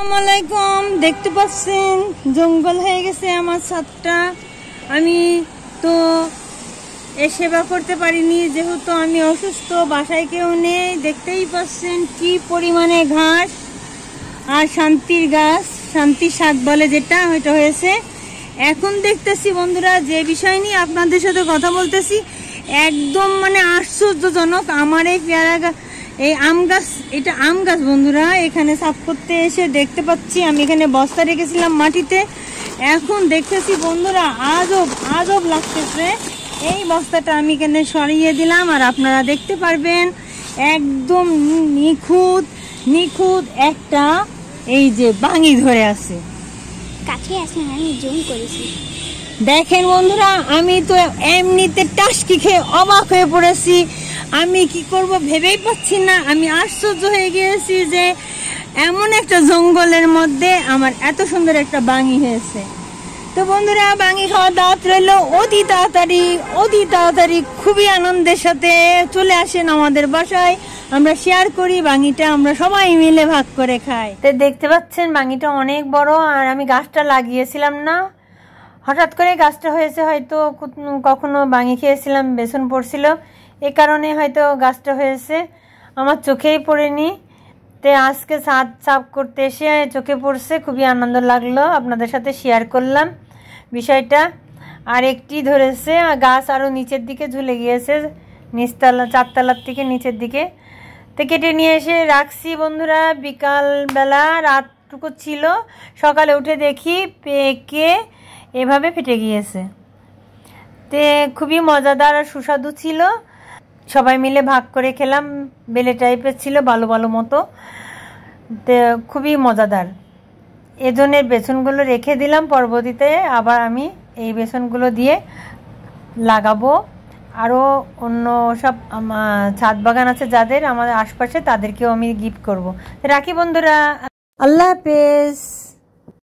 আসসালামাইকুম। দেখতে পাচ্ছেন জঙ্গল হয়ে গেছে আমার ছাদটা। আমি তো সেবা করতে পারিনি, যেহেতু আমি অসুস্থ, বাসায় কেউ নেই। দেখতেই পাচ্ছেন কি পরিমাণে ঘাস আর শান্তির গাছ, শান্তির শাক বলে যেটা, ওইটা হয়েছে। এখন দেখতেছি বন্ধুরা, যে বিষয় নিয়ে আপনাদের সাথে কথা বলতেছি, একদম মানে আশ্চর্যজনক। আমার এই পেয়ারা এই আম গাছ, এটা আম গাছ বন্ধুরা। এখানে সাফ করতে এসে দেখতে পাচ্ছি, আমি এখানে বস্তা রেখেছিলাম মাটিতে, এখন দেখতেছি বন্ধুরা আজব লাগতেছে। এই বস্তাটা আমি এখানে সরিয়ে দিলাম, আর আপনারা দেখতে পারবেন একদম নিখুঁত একটা এই যে বাঙি ধরে আছে। কাছে আসেন, আমি জুম করেছি। দেখেন বন্ধুরা, আমি তো এমনিতে টাসকি খেয়ে অবাক হয়ে পড়েছি। আমি কি করব ভেবেই পাচ্ছি না। আমি আশ্চর্য হয়ে গিয়েছি যে এমন একটা জঙ্গলের মধ্যে আমার এত সুন্দর একটা বাঙি হয়েছে। তো বন্ধুরা, বাঙি খাওয়ার দাওয়াত রইল। অতি তাড়াতাড়ি খুবই আনন্দের সাথে চলে আসেন আমাদের বাসায়, আমরা শেয়ার করি বাঙিটা, আমরা সবাই মিলে ভাগ করে খাই। তো দেখতে পাচ্ছেন বাঙিটা অনেক বড়, আর আমি গাছটা লাগিয়েছিলাম না, হঠাৎ করে গাছটা হয়েছে। হয়তো কখনো বাঙি খেয়েছিলাম, বেসন পড়ছিল, এ কারণে হয়তো গাছটা হয়েছে, আমার চোখেই পড়েনি। তো আজকে ছাদ সাফ করতে এসে চোখে পড়ছে, খুবই আনন্দ লাগলো, আপনাদের সাথে শেয়ার করলাম বিষয়টা। আর একটি ধরেছে, গাছ আরও নিচের দিকে ঝুলে গিয়েছে, নিচতলা 4 তলার থেকে নিচের দিকে। তো কেটে নিয়ে এসে রাখছি বন্ধুরা। বিকালবেলা রাতটুকু ছিল, সকালে উঠে দেখি পেকে এভাবে ফেটে গিয়েছে। তে খুবই মজাদার আর সুস্বাদু ছিল, সবাই মিলে ভাগ করে খেলাম। বেলে টাইপের ছিল, ভালো মতো, তে খুবই মজাদার। এজনের বেসনগুলো রেখে দিলাম, পরবর্তীতে আবার আমি এই বেসনগুলো দিয়ে লাগাবো। আরও অন্য সব ছাদ বাগান আছে যাদের আমাদের আশপাশে, তাদেরকেও আমি গিফট করব। রাখি বন্ধুরা, আল্লাহ হাফেজ।